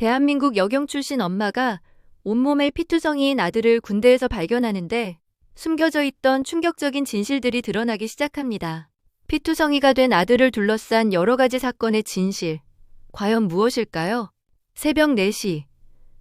대한민국 여경 출신 엄마가 온몸에 피투성이인 아들을 군대에서 발견하는데 숨겨져 있던 충격적인 진실들이 드러나기 시작합니다. 피투성이가 된 아들을 둘러싼 여러 가지 사건의 진실. 과연 무엇일까요? 새벽 4시.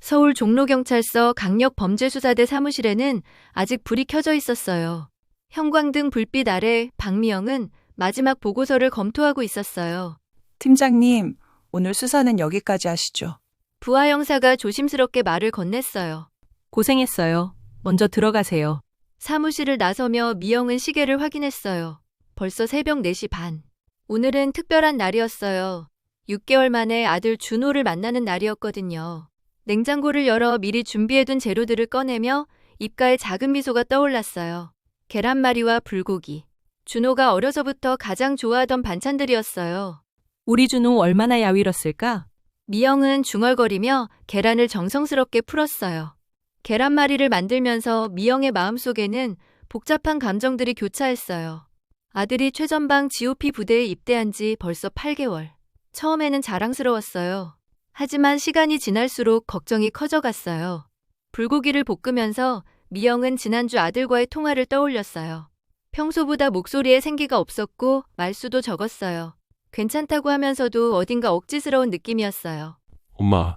서울 종로경찰서 강력범죄수사대 사무실에는 아직 불이 켜져 있었어요. 형광등 불빛 아래 박미영은 마지막 보고서를 검토하고 있었어요. 팀장님, 오늘 수사는 여기까지 하시죠. 부하 형사가 조심스럽게 말을 건넸어요. 고생했어요. 먼저 들어가세요. 사무실을 나서며 미영은 시계를 확인했어요. 벌써 새벽 4시 반. 오늘은 특별한 날이었어요. 6개월 만에 아들 준호를 만나는 날이었거든요. 냉장고를 열어 미리 준비해둔 재료들을 꺼내며 입가에 작은 미소가 떠올랐어요. 계란말이와 불고기. 준호가 어려서부터 가장 좋아하던 반찬들이었어요. 우리 준호 얼마나 야위렀을까? 미영은 중얼거리며 계란을 정성스럽게 풀었어요. 계란말이를 만들면서 미영의 마음속에는 복잡한 감정들이 교차했어요. 아들이 최전방 GOP 부대에 입대한 지 벌써 8개월. 처음에는 자랑스러웠어요. 하지만 시간이 지날수록 걱정이 커져갔어요. 불고기를 볶으면서 미영은 지난주 아들과의 통화를 떠올렸어요. 평소보다 목소리에 생기가 없었고 말수도 적었어요. 괜찮다고 하면서도 어딘가 억지스러운 느낌이었어요. 엄마,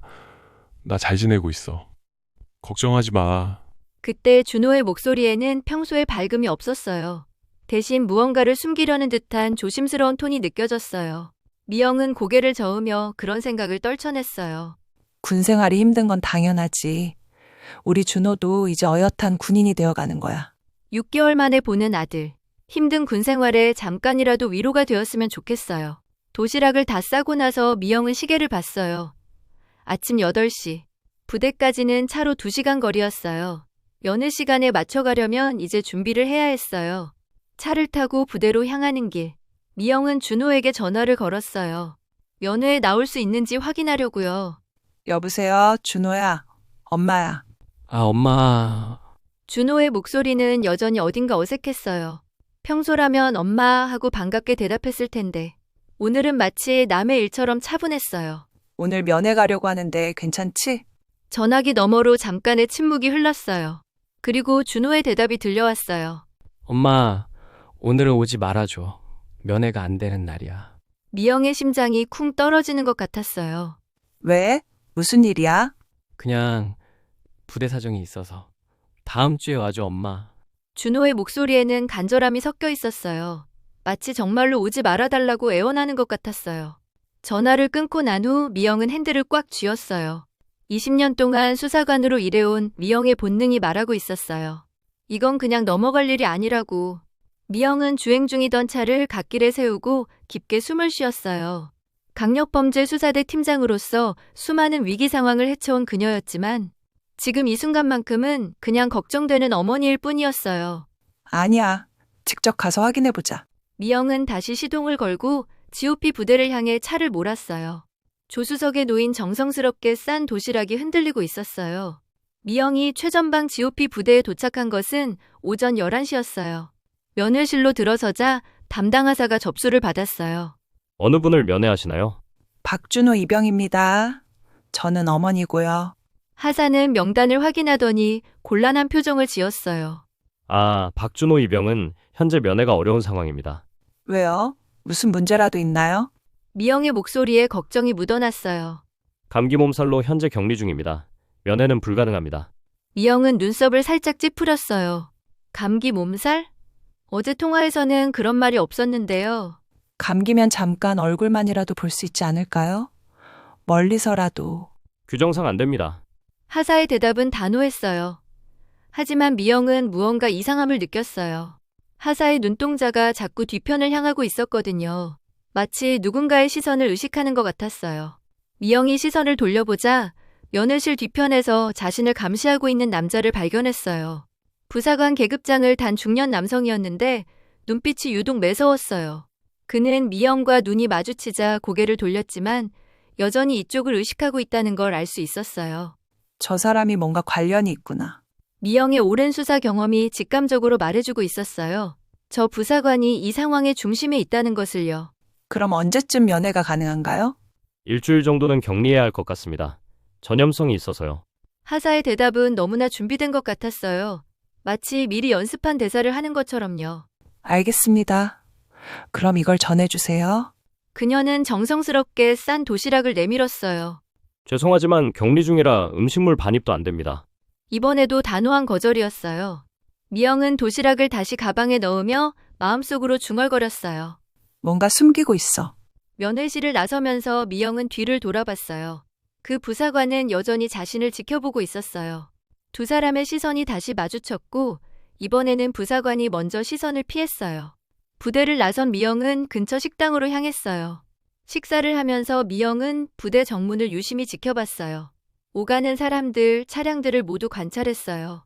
나 잘 지내고 있어. 걱정하지 마. 그때 준호의 목소리에는 평소의 밝음이 없었어요. 대신 무언가를 숨기려는 듯한 조심스러운 톤이 느껴졌어요. 미영은 고개를 저으며 그런 생각을 떨쳐냈어요. 군 생활이 힘든 건 당연하지. 우리 준호도 이제 어엿한 군인이 되어가는 거야. 6개월 만에 보는 아들. 힘든 군 생활에 잠깐이라도 위로가 되었으면 좋겠어요. 도시락을 다 싸고 나서 미영은 시계를 봤어요. 아침 8시. 부대까지는 차로 2시간 거리였어요. 면회 시간에 맞춰가려면 이제 준비를 해야 했어요. 차를 타고 부대로 향하는 길. 미영은 준호에게 전화를 걸었어요. 면회에 나올 수 있는지 확인하려고요. 여보세요, 준호야. 엄마야. 엄마. 준호의 목소리는 여전히 어딘가 어색했어요. 평소라면 엄마 하고 반갑게 대답했을 텐데 오늘은 마치 남의 일처럼 차분했어요. 오늘 면회 가려고 하는데 괜찮지? 전화기 너머로 잠깐의 침묵이 흘렀어요. 그리고 준호의 대답이 들려왔어요. 엄마, 오늘은 오지 말아줘. 면회가 안 되는 날이야. 미영의 심장이 쿵 떨어지는 것 같았어요. 왜? 무슨 일이야? 그냥 부대 사정이 있어서. 다음 주에 와줘, 엄마. 준호의 목소리에는 간절함이 섞여 있었어요. 마치 정말로 오지 말아달라고 애원하는 것 같았어요. 전화를 끊고 난 후 미영은 핸들을 꽉 쥐었어요. 20년 동안 수사관으로 일해온 미영의 본능이 말하고 있었어요. 이건 그냥 넘어갈 일이 아니라고. 미영은 주행 중이던 차를 갓길에 세우고 깊게 숨을 쉬었어요. 강력범죄 수사대 팀장으로서 수많은 위기 상황을 헤쳐온 그녀였지만 지금 이 순간만큼은 그냥 걱정되는 어머니일 뿐이었어요. 아니야. 직접 가서 확인해보자. 미영은 다시 시동을 걸고 GOP 부대를 향해 차를 몰았어요. 조수석에 놓인 정성스럽게 싼 도시락이 흔들리고 있었어요. 미영이 최전방 GOP 부대에 도착한 것은 오전 11시였어요. 면회실로 들어서자 담당 하사가 접수를 받았어요. 어느 분을 면회하시나요? 박준호 이병입니다. 저는 어머니고요. 하사는 명단을 확인하더니 곤란한 표정을 지었어요. 박준호 이병은 현재 면회가 어려운 상황입니다. 왜요? 무슨 문제라도 있나요? 미영의 목소리에 걱정이 묻어났어요. 감기 몸살로 현재 격리 중입니다. 면회는 불가능합니다. 미영은 눈썹을 살짝 찌푸렸어요. 감기 몸살? 어제 통화에서는 그런 말이 없었는데요. 감기면 잠깐 얼굴만이라도 볼 수 있지 않을까요? 멀리서라도. 규정상 안 됩니다. 하사의 대답은 단호했어요. 하지만 미영은 무언가 이상함을 느꼈어요. 하사의 눈동자가 자꾸 뒤편을 향하고 있었거든요. 마치 누군가의 시선을 의식하는 것 같았어요. 미영이 시선을 돌려보자 면회실 뒤편에서 자신을 감시하고 있는 남자를 발견했어요. 부사관 계급장을 단 중년 남성이었는데 눈빛이 유독 매서웠어요. 그는 미영과 눈이 마주치자 고개를 돌렸지만 여전히 이쪽을 의식하고 있다는 걸 알 수 있었어요. 저 사람이 뭔가 관련이 있구나. 미영의 오랜 수사 경험이 직감적으로 말해주고 있었어요. 저 부사관이 이 상황의 중심에 있다는 것을요. 그럼 언제쯤 면회가 가능한가요? 일주일 정도는 격리해야 할 것 같습니다. 전염성이 있어서요. 하사의 대답은 너무나 준비된 것 같았어요. 마치 미리 연습한 대사를 하는 것처럼요. 알겠습니다. 그럼 이걸 전해주세요. 그녀는 정성스럽게 싼 도시락을 내밀었어요. 죄송하지만 격리 중이라 음식물 반입도 안 됩니다. 이번에도 단호한 거절이었어요. 미영은 도시락을 다시 가방에 넣으며 마음속으로 중얼거렸어요. 뭔가 숨기고 있어. 면회실을 나서면서 미영은 뒤를 돌아봤어요. 그 부사관은 여전히 자신을 지켜보고 있었어요. 두 사람의 시선이 다시 마주쳤고 이번에는 부사관이 먼저 시선을 피했어요. 부대를 나선 미영은 근처 식당으로 향했어요. 식사를 하면서 미영은 부대 정문을 유심히 지켜봤어요. 오가는 사람들, 차량들을 모두 관찰했어요.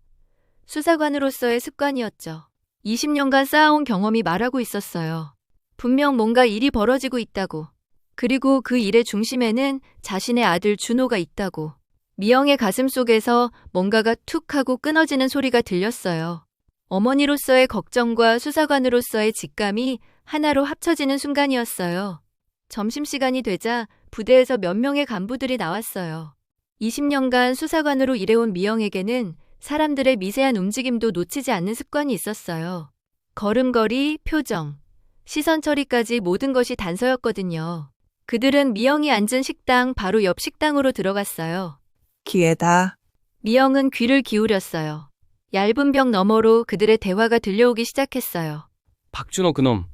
수사관으로서의 습관이었죠. 20년간 쌓아온 경험이 말하고 있었어요. 분명 뭔가 일이 벌어지고 있다고. 그리고 그 일의 중심에는 자신의 아들 준호가 있다고. 미영의 가슴 속에서 뭔가가 툭 하고 끊어지는 소리가 들렸어요. 어머니로서의 걱정과 수사관으로서의 직감이 하나로 합쳐지는 순간이었어요. 점심시간이 되자 부대에서 몇 명의 간부들이 나왔어요. 20년간 수사관으로 일해온 미영에게는 사람들의 미세한 움직임도 놓치지 않는 습관이 있었어요. 걸음걸이, 표정, 시선 처리까지 모든 것이 단서였거든요. 그들은 미영이 앉은 식당 바로 옆 식당으로 들어갔어요. 기회다. 미영은 귀를 기울였어요. 얇은 벽 너머로 그들의 대화가 들려오기 시작했어요. 박준호 그놈.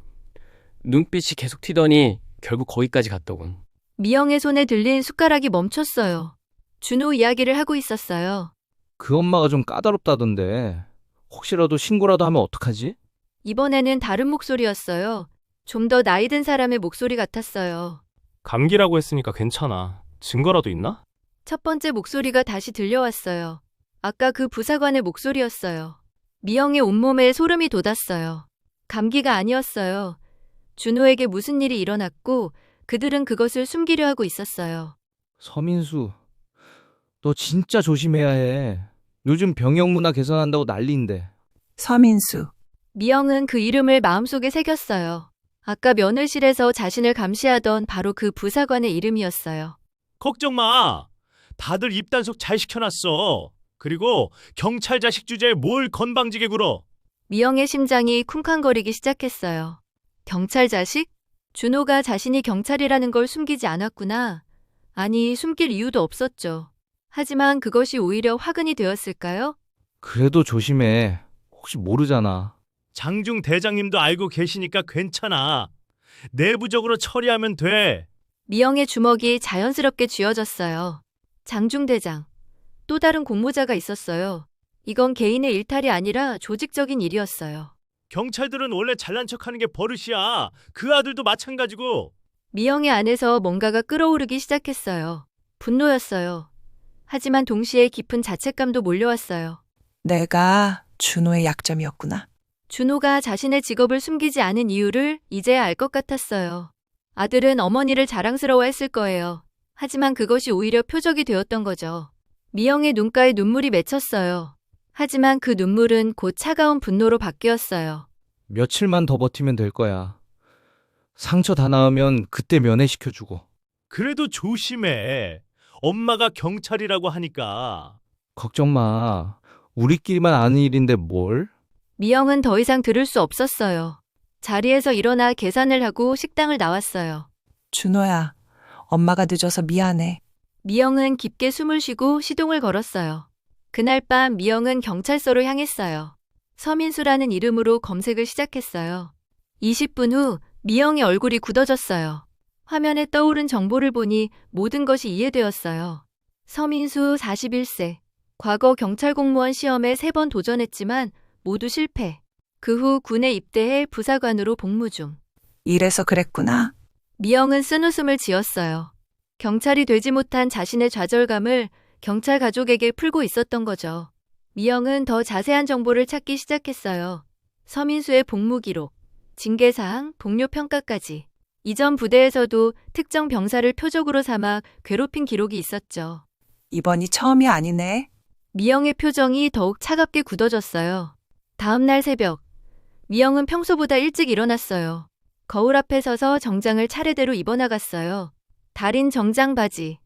눈빛이 계속 튀더니 결국 거기까지 갔더군. 미영의 손에 들린 숟가락이 멈췄어요. 준호 이야기를 하고 있었어요. 그 엄마가 좀 까다롭다던데 혹시라도 신고라도 하면 어떡하지? 이번에는 다른 목소리였어요. 좀 더 나이 든 사람의 목소리 같았어요. 감기라고 했으니까 괜찮아. 증거라도 있나? 첫 번째 목소리가 다시 들려왔어요. 아까 그 부사관의 목소리였어요. 미영의 온몸에 소름이 돋았어요. 감기가 아니었어요. 준호에게 무슨 일이 일어났고 그들은 그것을 숨기려 하고 있었어요. 서민수, 너 진짜 조심해야 해. 요즘 병역 문화 개선한다고 난리인데. 서민수. 미영은 그 이름을 마음속에 새겼어요. 아까 면회실에서 자신을 감시하던 바로 그 부사관의 이름이었어요. 걱정 마. 다들 입단속 잘 시켜놨어. 그리고 경찰 자식 주제에 뭘 건방지게 굴어. 미영의 심장이 쿵쾅거리기 시작했어요. 경찰 자식? 준호가 자신이 경찰이라는 걸 숨기지 않았구나. 아니, 숨길 이유도 없었죠. 하지만 그것이 오히려 화근이 되었을까요? 그래도 조심해. 혹시 모르잖아. 장중 대장님도 알고 계시니까 괜찮아. 내부적으로 처리하면 돼. 미영의 주먹이 자연스럽게 쥐어졌어요. 장중대장. 또 다른 공모자가 있었어요. 이건 개인의 일탈이 아니라 조직적인 일이었어요. 경찰들은 원래 잘난 척하는 게 버릇이야. 그 아들도 마찬가지고. 미영의 안에서 뭔가가 끓어오르기 시작했어요. 분노였어요. 하지만 동시에 깊은 자책감도 몰려왔어요. 내가 준호의 약점이었구나. 준호가 자신의 직업을 숨기지 않은 이유를 이제야 알 것 같았어요. 아들은 어머니를 자랑스러워했을 거예요. 하지만 그것이 오히려 표적이 되었던 거죠. 미영의 눈가에 눈물이 맺혔어요. 하지만 그 눈물은 곧 차가운 분노로 바뀌었어요. 며칠만 더 버티면 될 거야. 상처 다 나으면 그때 면회시켜주고. 그래도 조심해. 엄마가 경찰이라고 하니까. 걱정 마. 우리끼리만 아는 일인데 뭘? 미영은 더 이상 들을 수 없었어요. 자리에서 일어나 계산을 하고 식당을 나왔어요. 준호야, 엄마가 늦어서 미안해. 미영은 깊게 숨을 쉬고 시동을 걸었어요. 그날 밤 미영은 경찰서로 향했어요. 서민수라는 이름으로 검색을 시작했어요. 20분 후 미영의 얼굴이 굳어졌어요. 화면에 떠오른 정보를 보니 모든 것이 이해되었어요. 서민수 41세. 과거 경찰 공무원 시험에 3번 도전했지만 모두 실패. 그 후 군에 입대해 부사관으로 복무 중. 이래서 그랬구나. 미영은 쓴웃음을 지었어요. 경찰이 되지 못한 자신의 좌절감을 경찰 가족에게 풀고 있었던 거죠. 미영은 더 자세한 정보를 찾기 시작했어요. 서민수의 복무 기록, 징계사항, 동료 평가까지. 이전 부대에서도 특정 병사를 표적으로 삼아 괴롭힌 기록이 있었죠. 이번이 처음이 아니네. 미영의 표정이 더욱 차갑게 굳어졌어요. 다음 날 새벽, 미영은 평소보다 일찍 일어났어요. 거울 앞에 서서 정장을 차례대로 입어나갔어요. 달인 정장 바지,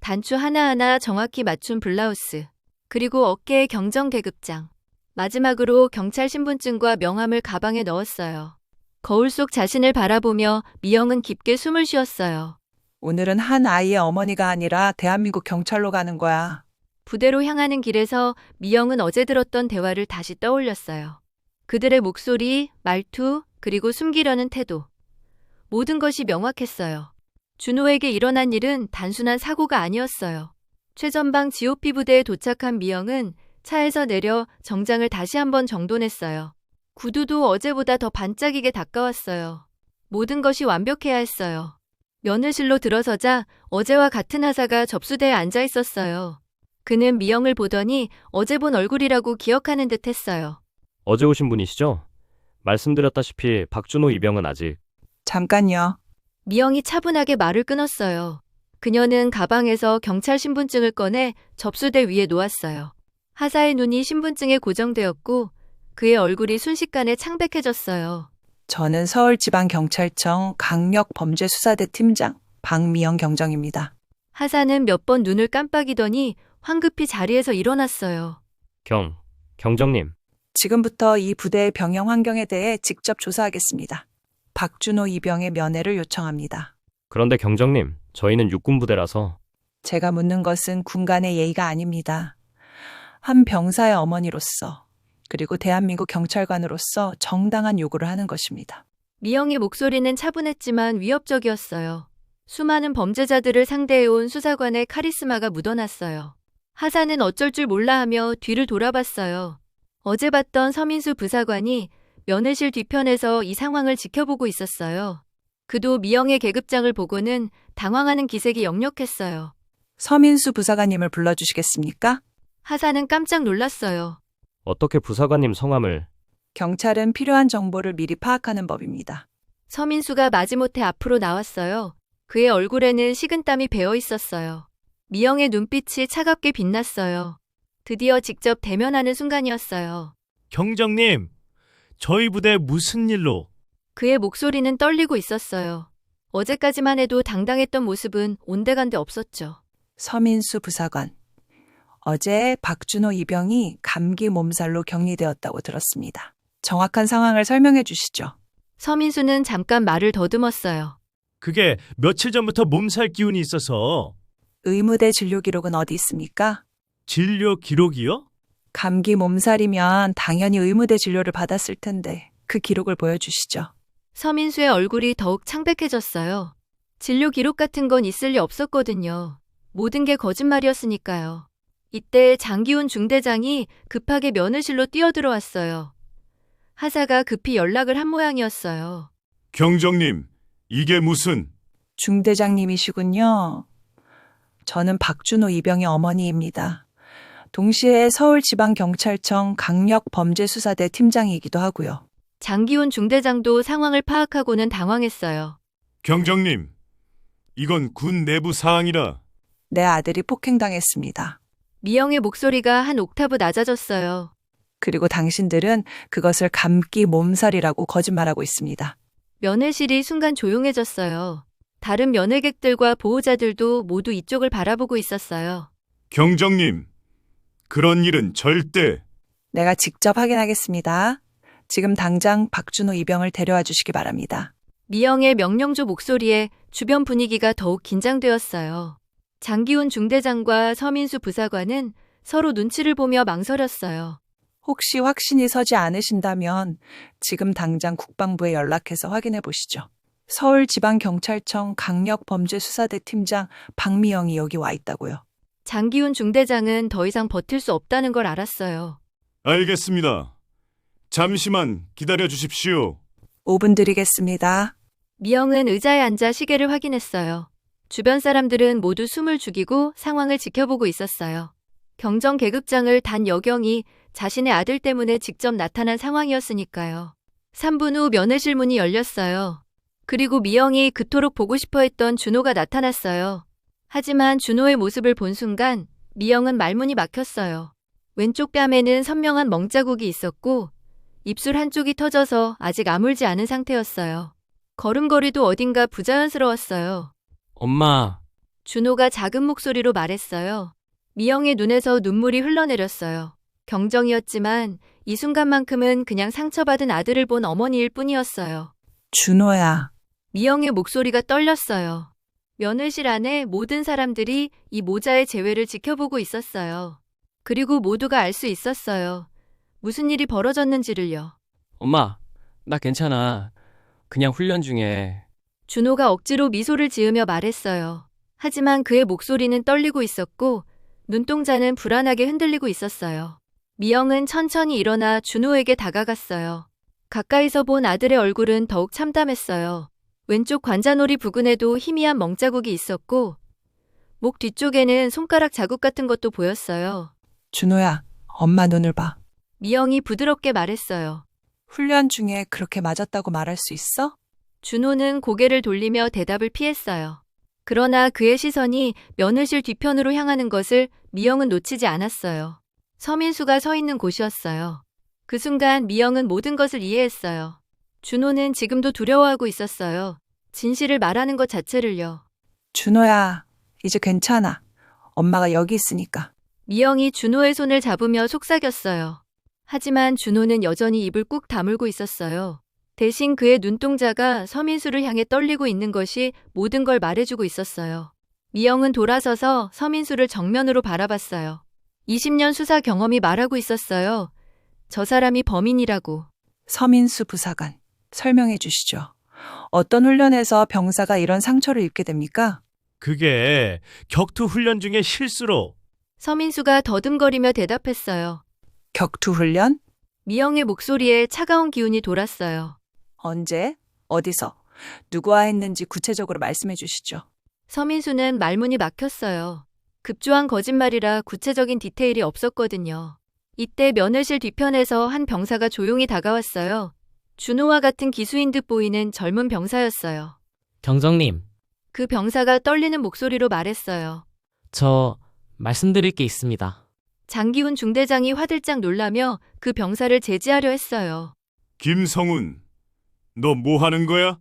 단추 하나하나 정확히 맞춘 블라우스, 그리고 어깨에 경정 계급장, 마지막으로 경찰 신분증과 명함을 가방에 넣었어요. 거울 속 자신을 바라보며 미영은 깊게 숨을 쉬었어요. 오늘은 한 아이의 어머니가 아니라 대한민국 경찰로 가는 거야. 부대로 향하는 길에서 미영은 어제 들었던 대화를 다시 떠올렸어요. 그들의 목소리, 말투, 그리고 숨기려는 태도. 모든 것이 명확했어요. 준호에게 일어난 일은 단순한 사고가 아니었어요. 최전방 GOP 부대에 도착한 미영은 차에서 내려 정장을 다시 한번 정돈했어요. 구두도 어제보다 더 반짝이게 닦아왔어요. 모든 것이 완벽해야 했어요. 면회실로 들어서자 어제와 같은 하사가 접수대에 앉아 있었어요. 그는 미영을 보더니 어제 본 얼굴이라고 기억하는 듯 했어요. 어제 오신 분이시죠? 말씀드렸다시피 박준호 이병은 아직. 잠깐요. 미영이 차분하게 말을 끊었어요. 그녀는 가방에서 경찰 신분증을 꺼내 접수대 위에 놓았어요. 하사의 눈이 신분증에 고정되었고 그의 얼굴이 순식간에 창백해졌어요. 저는 서울지방경찰청 강력범죄수사대 팀장 박미영 경정입니다. 하사는 몇 번 눈을 깜빡이더니 황급히 자리에서 일어났어요. 경정님. 지금부터 이 부대의 병영 환경에 대해 직접 조사하겠습니다. 박준호 이병의 면회를 요청합니다. 그런데 경정님, 저희는 육군부대라서. 제가 묻는 것은 군간의 예의가 아닙니다. 한 병사의 어머니로서 그리고 대한민국 경찰관으로서 정당한 요구를 하는 것입니다. 미영의 목소리는 차분했지만 위협적이었어요. 수많은 범죄자들을 상대해온 수사관의 카리스마가 묻어났어요. 하사는 어쩔 줄 몰라 하며 뒤를 돌아봤어요. 어제 봤던 서민수 부사관이 면회실 뒤편에서 이 상황을 지켜보고 있었어요. 그도 미영의 계급장을 보고는 당황하는 기색이 역력했어요. 서민수 부사관님을 불러주시겠습니까? 하사는 깜짝 놀랐어요. 어떻게 부사관님 성함을. 경찰은 필요한 정보를 미리 파악하는 법입니다. 서민수가 마지못해 앞으로 나왔어요. 그의 얼굴에는 식은땀이 배어 있었어요. 미영의 눈빛이 차갑게 빛났어요. 드디어 직접 대면하는 순간이었어요. 경정님, 저희 부대 무슨 일로? 그의 목소리는 떨리고 있었어요. 어제까지만 해도 당당했던 모습은 온데간데 없었죠. 서민수 부사관. 어제 박준호 이병이 감기 몸살로 격리되었다고 들었습니다. 정확한 상황을 설명해 주시죠. 서민수는 잠깐 말을 더듬었어요. 그게 며칠 전부터 몸살 기운이 있어서. 의무대 진료 기록은 어디 있습니까? 진료 기록이요? 감기 몸살이면 당연히 의무대 진료를 받았을 텐데 그 기록을 보여주시죠. 서민수의 얼굴이 더욱 창백해졌어요. 진료 기록 같은 건 있을 리 없었거든요. 모든 게 거짓말이었으니까요. 이때 장기훈 중대장이 급하게 면회실로 뛰어들어왔어요. 하사가 급히 연락을 한 모양이었어요. 경정님, 이게 무슨... 중대장님이시군요. 저는 박준호 이병의 어머니입니다. 동시에 서울지방경찰청 강력범죄수사대 팀장이기도 하고요. 장기훈 중대장도 상황을 파악하고는 당황했어요. 경정님, 이건 군 내부 사항이라. 내 아들이 폭행당했습니다. 미영의 목소리가 한 옥타브 낮아졌어요. 그리고 당신들은 그것을 감기 몸살이라고 거짓말하고 있습니다. 면회실이 순간 조용해졌어요. 다른 면회객들과 보호자들도 모두 이쪽을 바라보고 있었어요. 경정님, 그런 일은 절대... 내가 직접 확인하겠습니다. 지금 당장 박준호 이병을 데려와 주시기 바랍니다. 미영의 명령조 목소리에 주변 분위기가 더욱 긴장되었어요. 장기훈 중대장과 서민수 부사관은 서로 눈치를 보며 망설였어요. 혹시 확신이 서지 않으신다면 지금 당장 국방부에 연락해서 확인해 보시죠. 서울지방경찰청 강력범죄수사대 팀장 박미영이 여기 와 있다고요. 장기훈 중대장은 더 이상 버틸 수 없다는 걸 알았어요. 알겠습니다. 잠시만 기다려 주십시오. 5분 드리겠습니다. 미영은 의자에 앉아 시계를 확인했어요. 주변 사람들은 모두 숨을 죽이고 상황을 지켜보고 있었어요. 경정 계급장을 단 여경이 자신의 아들 때문에 직접 나타난 상황이었으니까요. 3분 후 면회실 문이 열렸어요. 그리고 미영이 그토록 보고 싶어 했던 준호가 나타났어요. 하지만 준호의 모습을 본 순간 미영은 말문이 막혔어요. 왼쪽 뺨에는 선명한 멍자국이 있었고 입술 한쪽이 터져서 아직 아물지 않은 상태였어요. 걸음걸이도 어딘가 부자연스러웠어요. 엄마, 준호가 작은 목소리로 말했어요. 미영의 눈에서 눈물이 흘러내렸어요. 경정이었지만 이 순간만큼은 그냥 상처받은 아들을 본 어머니일 뿐이었어요. 준호야, 미영의 목소리가 떨렸어요. 면회실 안에 모든 사람들이 이 모자의 재회를 지켜보고 있었어요. 그리고 모두가 알 수 있었어요. 무슨 일이 벌어졌는지를요. 엄마, 나 괜찮아. 그냥 훈련 중에. 준호가 억지로 미소를 지으며 말했어요. 하지만 그의 목소리는 떨리고 있었고 눈동자는 불안하게 흔들리고 있었어요. 미영은 천천히 일어나 준호에게 다가갔어요. 가까이서 본 아들의 얼굴은 더욱 참담했어요. 왼쪽 관자놀이 부근에도 희미한 멍자국이 있었고 목 뒤쪽에는 손가락 자국 같은 것도 보였어요. 준호야, 엄마 눈을 봐. 미영이 부드럽게 말했어요. 훈련 중에 그렇게 맞았다고 말할 수 있어? 준호는 고개를 돌리며 대답을 피했어요. 그러나 그의 시선이 면회실 뒤편으로 향하는 것을 미영은 놓치지 않았어요. 서민수가 서 있는 곳이었어요. 그 순간 미영은 모든 것을 이해했어요. 준호는 지금도 두려워하고 있었어요. 진실을 말하는 것 자체를요. 준호야, 이제 괜찮아. 엄마가 여기 있으니까. 미영이 준호의 손을 잡으며 속삭였어요. 하지만 준호는 여전히 입을 꾹 다물고 있었어요. 대신 그의 눈동자가 서민수를 향해 떨리고 있는 것이 모든 걸 말해주고 있었어요. 미영은 돌아서서 서민수를 정면으로 바라봤어요. 20년 수사 경험이 말하고 있었어요. 저 사람이 범인이라고. 서민수 부사관, 설명해 주시죠. 어떤 훈련에서 병사가 이런 상처를 입게 됩니까? 그게 격투 훈련 중에 실수로. 서민수가 더듬거리며 대답했어요. 격투 훈련? 미영의 목소리에 차가운 기운이 돌았어요. 언제? 어디서? 누구와 했는지 구체적으로 말씀해 주시죠. 서민수는 말문이 막혔어요. 급조한 거짓말이라 구체적인 디테일이 없었거든요. 이때 면회실 뒤편에서 한 병사가 조용히 다가왔어요. 준호와 같은 기수인 듯 보이는 젊은 병사였어요. 경정님, 그 병사가 떨리는 목소리로 말했어요. 저 말씀드릴 게 있습니다. 장기훈 중대장이 화들짝 놀라며 그 병사를 제지하려 했어요. 김성훈, 너 뭐 하는 거야?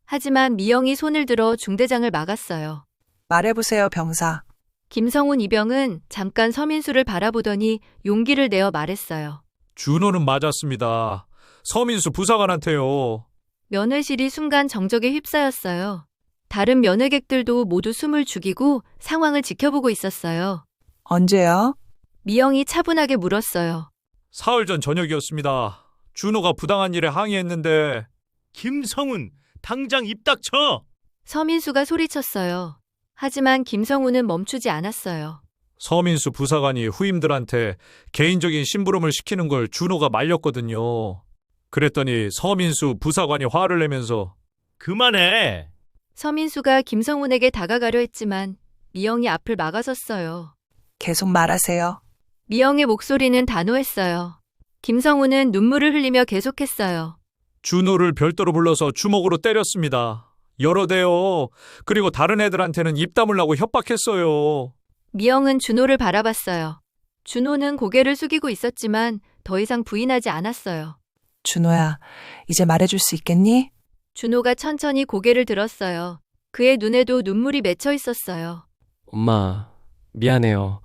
하지만 미영이 손을 들어 중대장을 막았어요. 말해보세요, 병사. 김성훈 이병은 잠깐 서민수를 바라보더니 용기를 내어 말했어요. 준호는 맞았습니다. 서민수 부사관한테요. 면회실이 순간 정적에 휩싸였어요. 다른 면회객들도 모두 숨을 죽이고 상황을 지켜보고 있었어요. 언제요? 미영이 차분하게 물었어요. 사흘 전 저녁이었습니다. 준호가 부당한 일에 항의했는데. 김성훈, 당장 입 닥쳐! 서민수가 소리쳤어요. 하지만 김성훈은 멈추지 않았어요. 서민수 부사관이 후임들한테 개인적인 심부름을 시키는 걸 준호가 말렸거든요. 그랬더니 서민수 부사관이 화를 내면서 그만해! 서민수가 김성훈에게 다가가려 했지만 미영이 앞을 막아섰어요. 계속 말하세요. 미영의 목소리는 단호했어요. 김성훈은 눈물을 흘리며 계속했어요. 준호를 별도로 불러서 주먹으로 때렸습니다. 여러 대요. 그리고 다른 애들한테는 입 다물라고 협박했어요. 미영은 준호를 바라봤어요. 준호는 고개를 숙이고 있었지만 더 이상 부인하지 않았어요. 준호야, 이제 말해줄 수 있겠니? 준호가 천천히 고개를 들었어요. 그의 눈에도 눈물이 맺혀 있었어요. 엄마, 미안해요.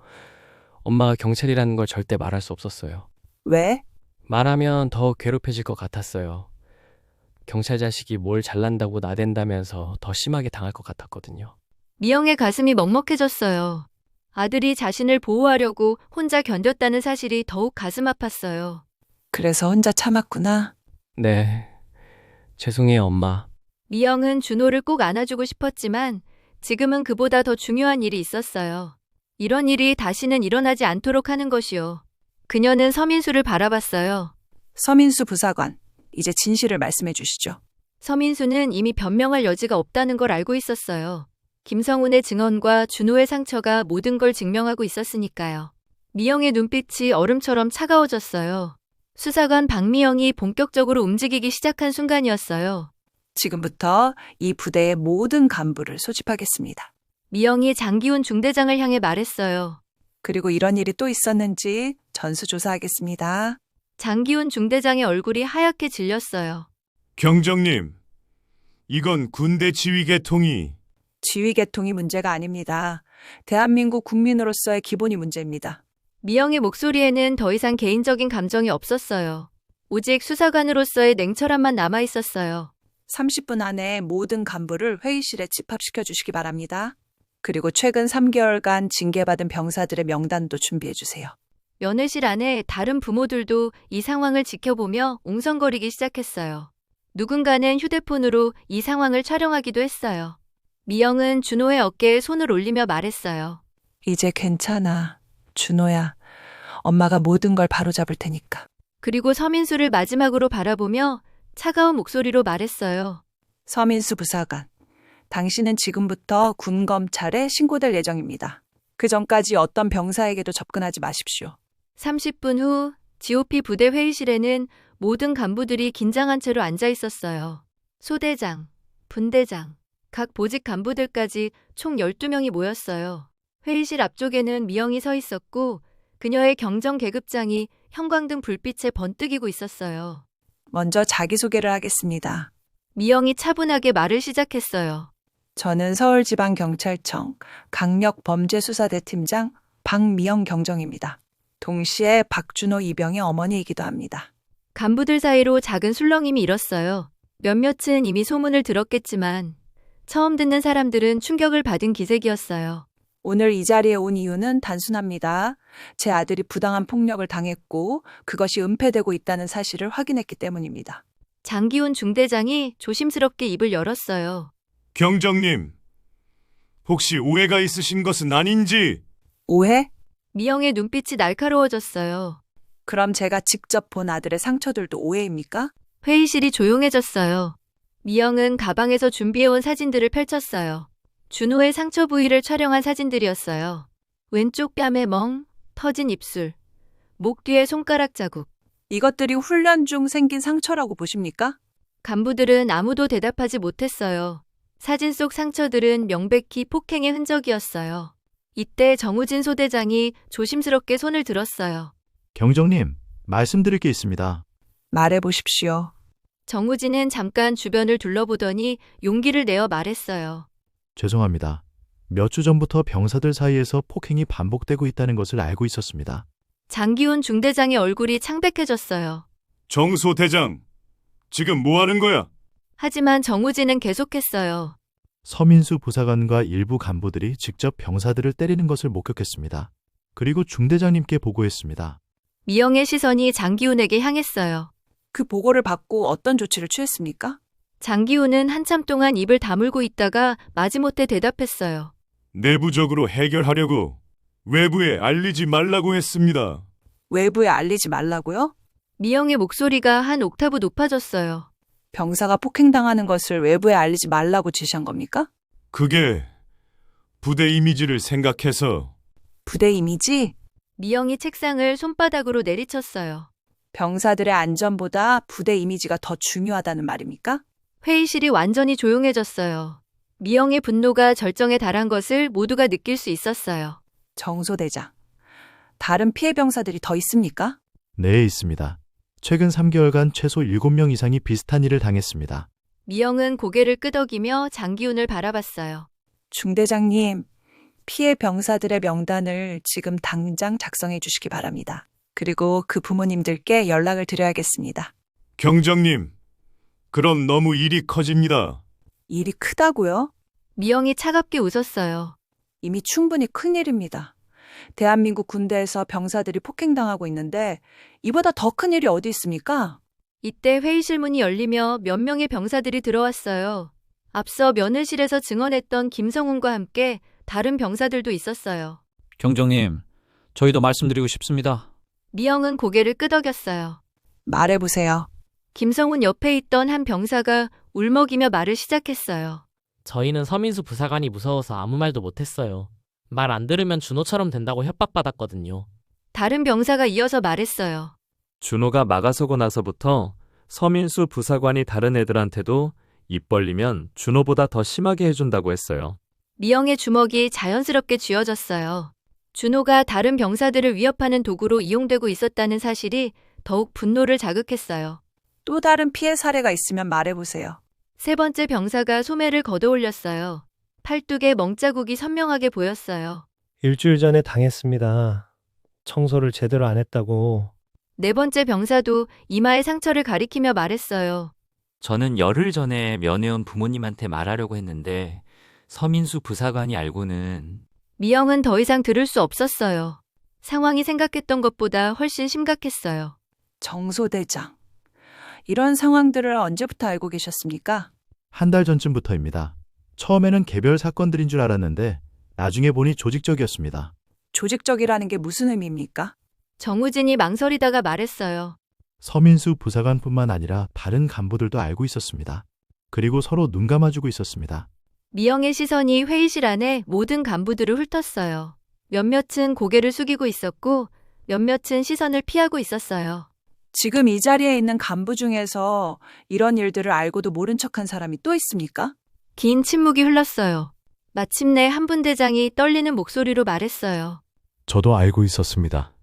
엄마가 경찰이라는 걸 절대 말할 수 없었어요. 왜? 말하면 더 괴롭혀질 것 같았어요. 경찰 자식이 뭘 잘난다고 나댄다면서 더 심하게 당할 것 같았거든요. 미영의 가슴이 먹먹해졌어요. 아들이 자신을 보호하려고 혼자 견뎠다는 사실이 더욱 가슴 아팠어요. 그래서 혼자 참았구나. 네, 죄송해요, 엄마. 미영은 준호를 꼭 안아주고 싶었지만 지금은 그보다 더 중요한 일이 있었어요. 이런 일이 다시는 일어나지 않도록 하는 것이요. 그녀는 서민수를 바라봤어요. 서민수 부사관, 이제 진실을 말씀해 주시죠. 서민수는 이미 변명할 여지가 없다는 걸 알고 있었어요. 김성훈의 증언과 준호의 상처가 모든 걸 증명하고 있었으니까요. 미영의 눈빛이 얼음처럼 차가워졌어요. 수사관 박미영이 본격적으로 움직이기 시작한 순간이었어요. 지금부터 이 부대의 모든 간부를 소집하겠습니다. 미영이 장기훈 중대장을 향해 말했어요. 그리고 이런 일이 또 있었는지 전수조사하겠습니다. 장기훈 중대장의 얼굴이 하얗게 질렸어요. 경정님, 이건 군대 지휘 계통이 지휘 계통이 문제가 아닙니다. 대한민국 국민으로서의 기본이 문제입니다. 미영의 목소리에는 더 이상 개인적인 감정이 없었어요. 오직 수사관으로서의 냉철함만 남아 있었어요. 30분 안에 모든 간부를 회의실에 집합시켜 주시기 바랍니다. 그리고 최근 3개월간 징계받은 병사들의 명단도 준비해 주세요. 면회실 안에 다른 부모들도 이 상황을 지켜보며 웅성거리기 시작했어요. 누군가는 휴대폰으로 이 상황을 촬영하기도 했어요. 미영은 준호의 어깨에 손을 올리며 말했어요. 이제 괜찮아. 준호야. 엄마가 모든 걸 바로잡을 테니까. 그리고 서민수를 마지막으로 바라보며 차가운 목소리로 말했어요. 서민수 부사관. 당신은 지금부터 군검찰에 신고될 예정입니다. 그 전까지 어떤 병사에게도 접근하지 마십시오. 30분 후 GOP 부대 회의실에는 모든 간부들이 긴장한 채로 앉아 있었어요. 소대장, 분대장, 각 보직 간부들까지 총 12명이 모였어요. 회의실 앞쪽에는 미영이 서 있었고 그녀의 경정 계급장이 형광등 불빛에 번뜩이고 있었어요. 먼저 자기소개를 하겠습니다. 미영이 차분하게 말을 시작했어요. 저는 서울지방경찰청 강력범죄수사대 팀장 박미영 경정입니다. 동시에 박준호 이병의 어머니이기도 합니다. 간부들 사이로 작은 술렁임이 일었어요. 몇몇은 이미 소문을 들었겠지만 처음 듣는 사람들은 충격을 받은 기색이었어요. 오늘 이 자리에 온 이유는 단순합니다. 제 아들이 부당한 폭력을 당했고 그것이 은폐되고 있다는 사실을 확인했기 때문입니다. 장기훈 중대장이 조심스럽게 입을 열었어요. 경정님, 혹시 오해가 있으신 것은 아닌지? 오해? 미영의 눈빛이 날카로워졌어요. 그럼 제가 직접 본 아들의 상처들도 오해입니까? 회의실이 조용해졌어요. 미영은 가방에서 준비해온 사진들을 펼쳤어요. 준호의 상처 부위를 촬영한 사진들이었어요. 왼쪽 뺨에 멍, 터진 입술, 목 뒤에 손가락 자국. 이것들이 훈련 중 생긴 상처라고 보십니까? 간부들은 아무도 대답하지 못했어요. 사진 속 상처들은 명백히 폭행의 흔적이었어요. 이때 정우진 소대장이 조심스럽게 손을 들었어요. 경정님, 말씀드릴 게 있습니다. 말해보십시오. 정우진은 잠깐 주변을 둘러보더니 용기를 내어 말했어요. 죄송합니다. 몇 주 전부터 병사들 사이에서 폭행이 반복되고 있다는 것을 알고 있었습니다. 장기훈 중대장의 얼굴이 창백해졌어요. 정소 대장, 지금 뭐 하는 거야? 하지만 정우진은 계속했어요. 서민수 부사관과 일부 간부들이 직접 병사들을 때리는 것을 목격했습니다. 그리고 중대장님께 보고했습니다. 미영의 시선이 장기훈에게 향했어요. 그 보고를 받고 어떤 조치를 취했습니까? 장기훈은 한참 동안 입을 다물고 있다가 마지못해 대답했어요. 내부적으로 해결하려고 외부에 알리지 말라고 했습니다. 외부에 알리지 말라고요? 미영의 목소리가 한 옥타브 높아졌어요. 병사가 폭행당하는 것을 외부에 알리지 말라고 지시한 겁니까? 그게 부대 이미지를 생각해서. 부대 이미지? 미영이 책상을 손바닥으로 내리쳤어요. 병사들의 안전보다 부대 이미지가 더 중요하다는 말입니까? 회의실이 완전히 조용해졌어요. 미영의 분노가 절정에 달한 것을 모두가 느낄 수 있었어요. 정소대장, 다른 피해 병사들이 더 있습니까? 네, 있습니다. 최근 3개월간 최소 7명 이상이 비슷한 일을 당했습니다. 미영은 고개를 끄덕이며 장기훈을 바라봤어요. 중대장님, 피해 병사들의 명단을 지금 당장 작성해 주시기 바랍니다. 그리고 그 부모님들께 연락을 드려야겠습니다. 경정님, 그럼 너무 일이 커집니다. 일이 크다고요? 미영이 차갑게 웃었어요. 이미 충분히 큰일입니다. 대한민국 군대에서 병사들이 폭행당하고 있는데 이보다 더 큰 일이 어디 있습니까? 이때 회의실 문이 열리며 몇 명의 병사들이 들어왔어요. 앞서 면회실에서 증언했던 김성훈과 함께 다른 병사들도 있었어요. 경정님, 저희도 말씀드리고 싶습니다. 미영은 고개를 끄덕였어요. 말해보세요. 김성훈 옆에 있던 한 병사가 울먹이며 말을 시작했어요. 저희는 서민수 부사관이 무서워서 아무 말도 못했어요. 말 안 들으면 준호처럼 된다고 협박받았거든요. 다른 병사가 이어서 말했어요. 준호가 막아서고 나서부터 서민수 부사관이 다른 애들한테도 입 벌리면 준호보다 더 심하게 해준다고 했어요. 미영의 주먹이 자연스럽게 쥐어졌어요. 준호가 다른 병사들을 위협하는 도구로 이용되고 있었다는 사실이 더욱 분노를 자극했어요. 또 다른 피해 사례가 있으면 말해보세요. 세 번째 병사가 소매를 걷어올렸어요. 팔뚝에 멍자국이 선명하게 보였어요. 일주일 전에 당했습니다. 청소를 제대로 안 했다고. 네 번째 병사도 이마에 상처를 가리키며 말했어요. 저는 열흘 전에 면회온 부모님한테 말하려고 했는데 서민수 부사관이 알고는. 미영은 더 이상 들을 수 없었어요. 상황이 생각했던 것보다 훨씬 심각했어요. 정소대장. 이런 상황들을 언제부터 알고 계셨습니까? 한 달 전쯤부터입니다. 처음에는 개별 사건들인 줄 알았는데 나중에 보니 조직적이었습니다. 조직적이라는 게 무슨 의미입니까? 정우진이 망설이다가 말했어요. 서민수 부사관뿐만 아니라 다른 간부들도 알고 있었습니다. 그리고 서로 눈 감아주고 있었습니다. 미영의 시선이 회의실 안에 모든 간부들을 훑었어요. 몇몇은 고개를 숙이고 있었고 몇몇은 시선을 피하고 있었어요. 지금 이 자리에 있는 간부 중에서 이런 일들을 알고도 모른 척한 사람이 또 있습니까? 긴 침묵이 흘렀어요. 마침내 한 분대장이 떨리는 목소리로 말했어요. 저도 알고 있었습니다.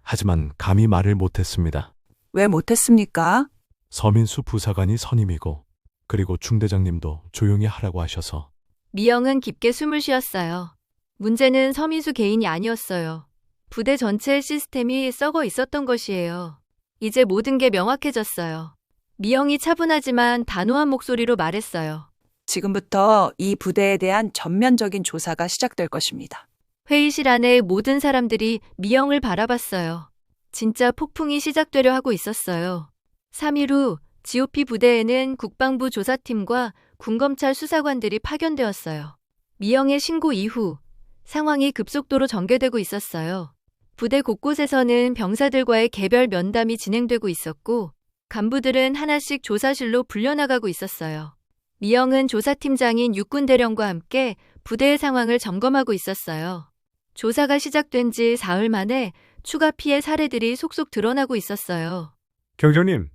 하지만 감히 말을 못했습니다. 왜 못했습니까? 서민수 부사관이 선임이고 그리고 중대장님도 조용히 하라고 하셔서. 미영은 깊게 숨을 쉬었어요. 문제는 서민수 개인이 아니었어요. 부대 전체의 시스템이 썩어 있었던 것이에요. 이제 모든 게 명확해졌어요. 미영이 차분하지만 단호한 목소리로 말했어요. 지금부터 이 부대에 대한 전면적인 조사가 시작될 것입니다. 회의실 안에 모든 사람들이 미영을 바라봤어요. 진짜 폭풍이 시작되려 하고 있었어요. 3일 후 GOP 부대에는 국방부 조사팀과 군검찰 수사관들이 파견되었어요. 미영의 신고 이후 상황이 급속도로 전개되고 있었어요. 부대 곳곳에서는 병사들과의 개별 면담이 진행되고 있었고 간부들은 하나씩 조사실로 불려나가고 있었어요. 미영은 조사팀장인 육군대령과 함께 부대의 상황을 점검하고 있었어요. 조사가 시작된 지 사흘 만에 추가 피해 사례들이 속속 드러나고 있었어요. 경정님,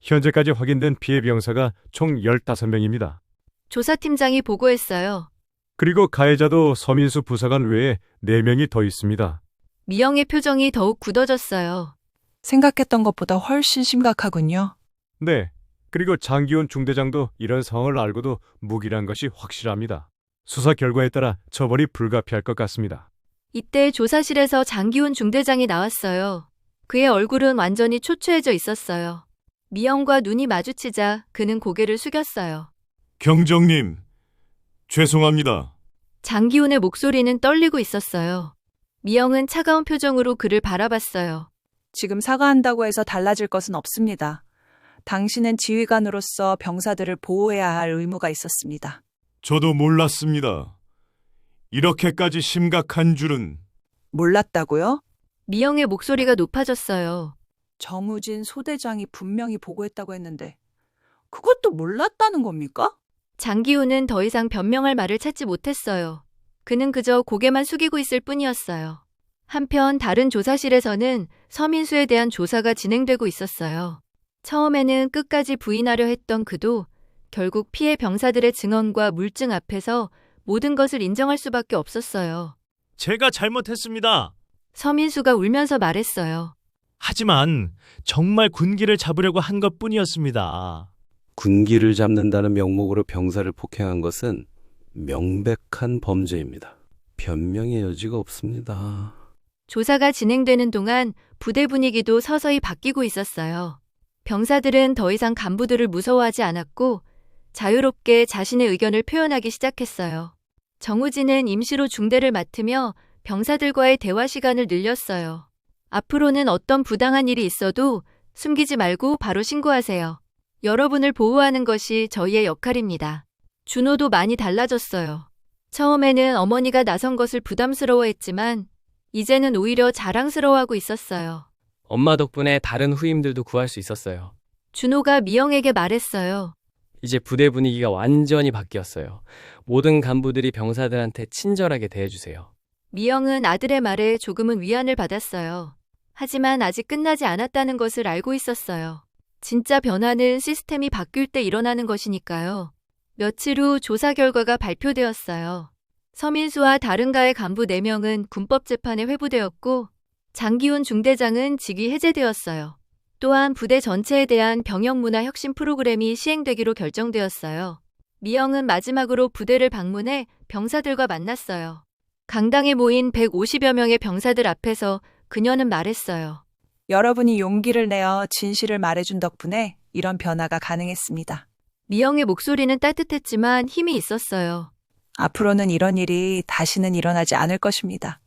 현재까지 확인된 피해 병사가 총 15명입니다. 조사팀장이 보고했어요. 그리고 가해자도 서민수 부사관 외에 4명이 더 있습니다. 미영의 표정이 더욱 굳어졌어요. 생각했던 것보다 훨씬 심각하군요. 네, 그리고 장기훈 중대장도 이런 상황을 알고도 무기란 것이 확실합니다. 수사 결과에 따라 처벌이 불가피할 것 같습니다. 이때 조사실에서 장기훈 중대장이 나왔어요. 그의 얼굴은 완전히 초췌해져 있었어요. 미영과 눈이 마주치자 그는 고개를 숙였어요. 경정님, 죄송합니다. 장기훈의 목소리는 떨리고 있었어요. 미영은 차가운 표정으로 그를 바라봤어요. 지금 사과한다고 해서 달라질 것은 없습니다. 당신은 지휘관으로서 병사들을 보호해야 할 의무가 있었습니다. 저도 몰랐습니다. 이렇게까지 심각한 줄은. 몰랐다고요? 미영의 목소리가 높아졌어요. 정우진 소대장이 분명히 보고했다고 했는데 그것도 몰랐다는 겁니까? 장기훈은 더 이상 변명할 말을 찾지 못했어요. 그는 그저 고개만 숙이고 있을 뿐이었어요. 한편 다른 조사실에서는 서민수에 대한 조사가 진행되고 있었어요. 처음에는 끝까지 부인하려 했던 그도 결국 피해 병사들의 증언과 물증 앞에서 모든 것을 인정할 수밖에 없었어요. 제가 잘못했습니다. 서민수가 울면서 말했어요. 하지만 정말 군기를 잡으려고 한 것뿐이었습니다. 군기를 잡는다는 명목으로 병사를 폭행한 것은 명백한 범죄입니다. 변명의 여지가 없습니다. 조사가 진행되는 동안 부대 분위기도 서서히 바뀌고 있었어요. 병사들은 더 이상 간부들을 무서워하지 않았고 자유롭게 자신의 의견을 표현하기 시작했어요. 정우진은 임시로 중대를 맡으며 병사들과의 대화 시간을 늘렸어요. 앞으로는 어떤 부당한 일이 있어도 숨기지 말고 바로 신고하세요. 여러분을 보호하는 것이 저희의 역할입니다. 준호도 많이 달라졌어요. 처음에는 어머니가 나선 것을 부담스러워했지만 이제는 오히려 자랑스러워하고 있었어요. 엄마 덕분에 다른 후임들도 구할 수 있었어요. 준호가 미영에게 말했어요. 이제 부대 분위기가 완전히 바뀌었어요. 모든 간부들이 병사들한테 친절하게 대해주세요. 미영은 아들의 말에 조금은 위안을 받았어요. 하지만 아직 끝나지 않았다는 것을 알고 있었어요. 진짜 변화는 시스템이 바뀔 때 일어나는 것이니까요. 며칠 후 조사 결과가 발표되었어요. 서민수와 다른 가해 간부 4명은 군법재판에 회부되었고 장기훈 중대장은 직위 해제되었어요. 또한 부대 전체에 대한 병영문화 혁신 프로그램이 시행되기로 결정되었어요. 미영은 마지막으로 부대를 방문해 병사들과 만났어요. 강당에 모인 150여 명의 병사들 앞에서 그녀는 말했어요. 여러분이 용기를 내어 진실을 말해준 덕분에 이런 변화가 가능했습니다. 미영의 목소리는 따뜻했지만 힘이 있었어요. 앞으로는 이런 일이 다시는 일어나지 않을 것입니다.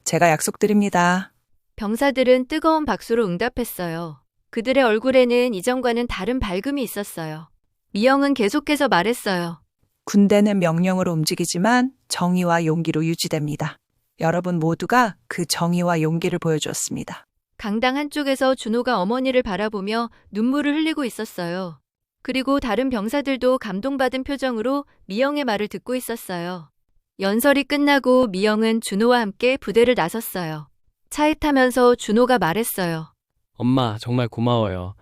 제가 약속드립니다. 병사들은 뜨거운 박수로 응답했어요. 그들의 얼굴에는 이전과는 다른 밝음이 있었어요. 미영은 계속해서 말했어요. 군대는 명령으로 움직이지만 정의와 용기로 유지됩니다. 여러분 모두가 그 정의와 용기를 보여주었습니다. 강당 한쪽에서 준호가 어머니를 바라보며 눈물을 흘리고 있었어요. 그리고 다른 병사들도 감동받은 표정으로 미영의 말을 듣고 있었어요. 연설이 끝나고 미영은 준호와 함께 부대를 나섰어요. 차에 타면서 준호가 말했어요. 엄마, 정말 고마워요.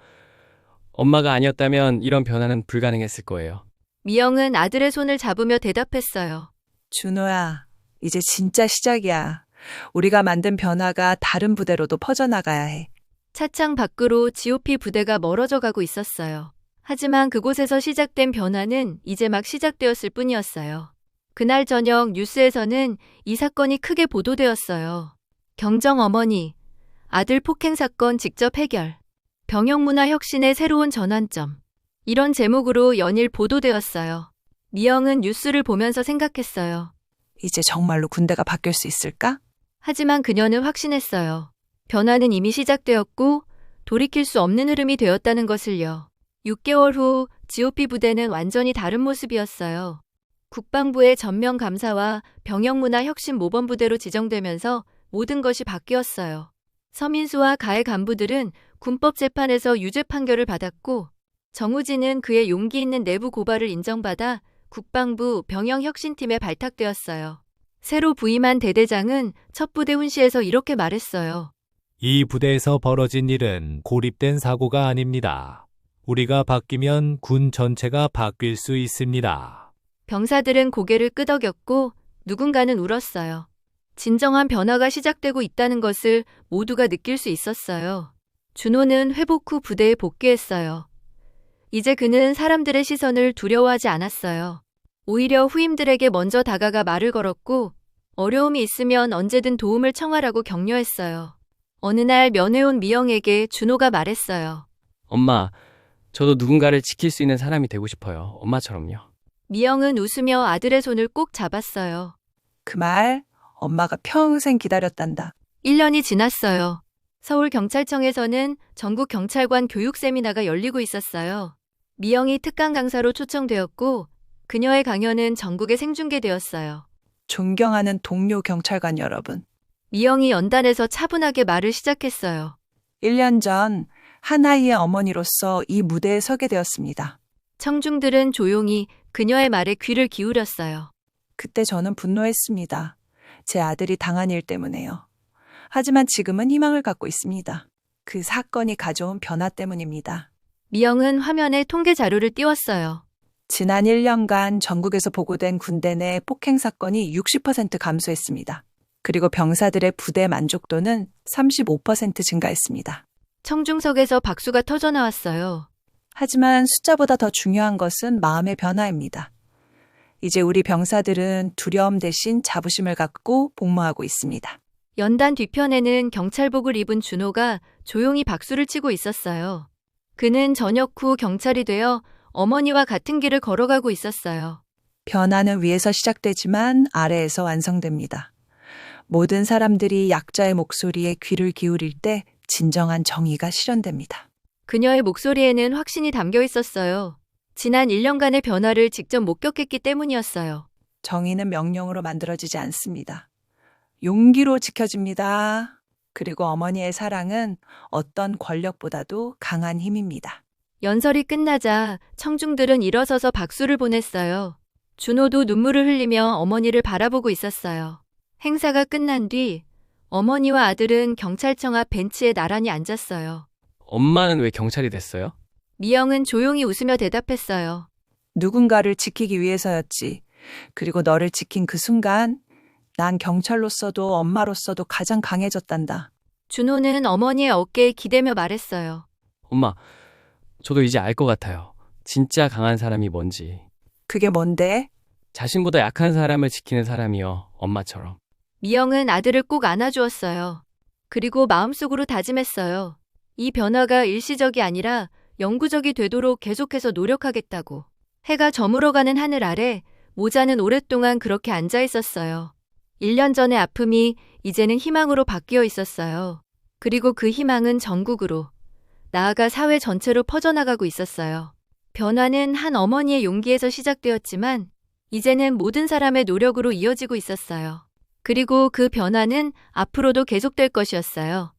엄마가 아니었다면 이런 변화는 불가능했을 거예요. 미영은 아들의 손을 잡으며 대답했어요. 준호야, 이제 진짜 시작이야. 우리가 만든 변화가 다른 부대로도 퍼져나가야 해. 차창 밖으로 GOP 부대가 멀어져 가고 있었어요. 하지만 그곳에서 시작된 변화는 이제 막 시작되었을 뿐이었어요. 그날 저녁 뉴스에서는 이 사건이 크게 보도되었어요. 경정 어머니, 아들 폭행 사건 직접 해결, 병영문화 혁신의 새로운 전환점. 이런 제목으로 연일 보도되었어요. 미영은 뉴스를 보면서 생각했어요. 이제 정말로 군대가 바뀔 수 있을까? 하지만 그녀는 확신했어요. 변화는 이미 시작되었고 돌이킬 수 없는 흐름이 되었다는 것을요. 6개월 후 GOP 부대는 완전히 다른 모습이었어요. 국방부의 전면 감사와 병영문화 혁신 모범부대로 지정되면서 모든 것이 바뀌었어요. 서민수와 가해 간부들은 군법 재판에서 유죄 판결을 받았고 정우진은 그의 용기 있는 내부 고발을 인정받아 국방부 병영혁신팀에 발탁되었어요. 새로 부임한 대대장은 첫 부대 훈시에서 이렇게 말했어요. 이 부대에서 벌어진 일은 고립된 사고가 아닙니다. 우리가 바뀌면 군 전체가 바뀔 수 있습니다. 병사들은 고개를 끄덕였고 누군가는 울었어요. 진정한 변화가 시작되고 있다는 것을 모두가 느낄 수 있었어요. 준호는 회복 후 부대에 복귀했어요. 이제 그는 사람들의 시선을 두려워하지 않았어요. 오히려 후임들에게 먼저 다가가 말을 걸었고 어려움이 있으면 언제든 도움을 청하라고 격려했어요. 어느 날 면회 온 미영에게 준호가 말했어요. 엄마, 저도 누군가를 지킬 수 있는 사람이 되고 싶어요. 엄마처럼요. 미영은 웃으며 아들의 손을 꼭 잡았어요. 그 말 엄마가 평생 기다렸단다. 1년이 지났어요. 서울경찰청에서는 전국경찰관 교육 세미나가 열리고 있었어요. 미영이 특강 강사로 초청되었고 그녀의 강연은 전국에 생중계되었어요. 존경하는 동료 경찰관 여러분. 미영이 연단에서 차분하게 말을 시작했어요. 1년 전 한 아이의 어머니로서 이 무대에 서게 되었습니다. 청중들은 조용히 그녀의 말에 귀를 기울였어요. 그때 저는 분노했습니다. 제 아들이 당한 일 때문에요. 하지만 지금은 희망을 갖고 있습니다. 그 사건이 가져온 변화 때문입니다. 미영은 화면에 통계 자료를 띄웠어요. 지난 1년간 전국에서 보고된 군대 내 폭행 사건이 60% 감소했습니다. 그리고 병사들의 부대 만족도는 35% 증가했습니다. 청중석에서 박수가 터져나왔어요. 하지만 숫자보다 더 중요한 것은 마음의 변화입니다. 이제 우리 병사들은 두려움 대신 자부심을 갖고 복무하고 있습니다. 연단 뒤편에는 경찰복을 입은 준호가 조용히 박수를 치고 있었어요. 그는 전역 후 경찰이 되어 어머니와 같은 길을 걸어가고 있었어요. 변화는 위에서 시작되지만 아래에서 완성됩니다. 모든 사람들이 약자의 목소리에 귀를 기울일 때 진정한 정의가 실현됩니다. 그녀의 목소리에는 확신이 담겨 있었어요. 지난 1년간의 변화를 직접 목격했기 때문이었어요. 정의는 명령으로 만들어지지 않습니다. 용기로 지켜집니다. 그리고 어머니의 사랑은 어떤 권력보다도 강한 힘입니다. 연설이 끝나자 청중들은 일어서서 박수를 보냈어요. 준호도 눈물을 흘리며 어머니를 바라보고 있었어요. 행사가 끝난 뒤 어머니와 아들은 경찰청 앞 벤치에 나란히 앉았어요. 엄마는 왜 경찰이 됐어요? 미영은 조용히 웃으며 대답했어요. 누군가를 지키기 위해서였지. 그리고 너를 지킨 그 순간 난 경찰로서도 엄마로서도 가장 강해졌단다. 준호는 어머니의 어깨에 기대며 말했어요. 엄마, 저도 이제 알 것 같아요. 진짜 강한 사람이 뭔지. 그게 뭔데? 자신보다 약한 사람을 지키는 사람이요. 엄마처럼. 미영은 아들을 꼭 안아주었어요. 그리고 마음속으로 다짐했어요. 이 변화가 일시적이 아니라 영구적이 되도록 계속해서 노력하겠다고. 해가 저물어가는 하늘 아래 모자는 오랫동안 그렇게 앉아 있었어요. 1년 전의 아픔이 이제는 희망으로 바뀌어 있었어요. 그리고 그 희망은 전국으로, 나아가 사회 전체로 퍼져나가고 있었어요. 변화는 한 어머니의 용기에서 시작되었지만 이제는 모든 사람의 노력으로 이어지고 있었어요. 그리고 그 변화는 앞으로도 계속될 것이었어요.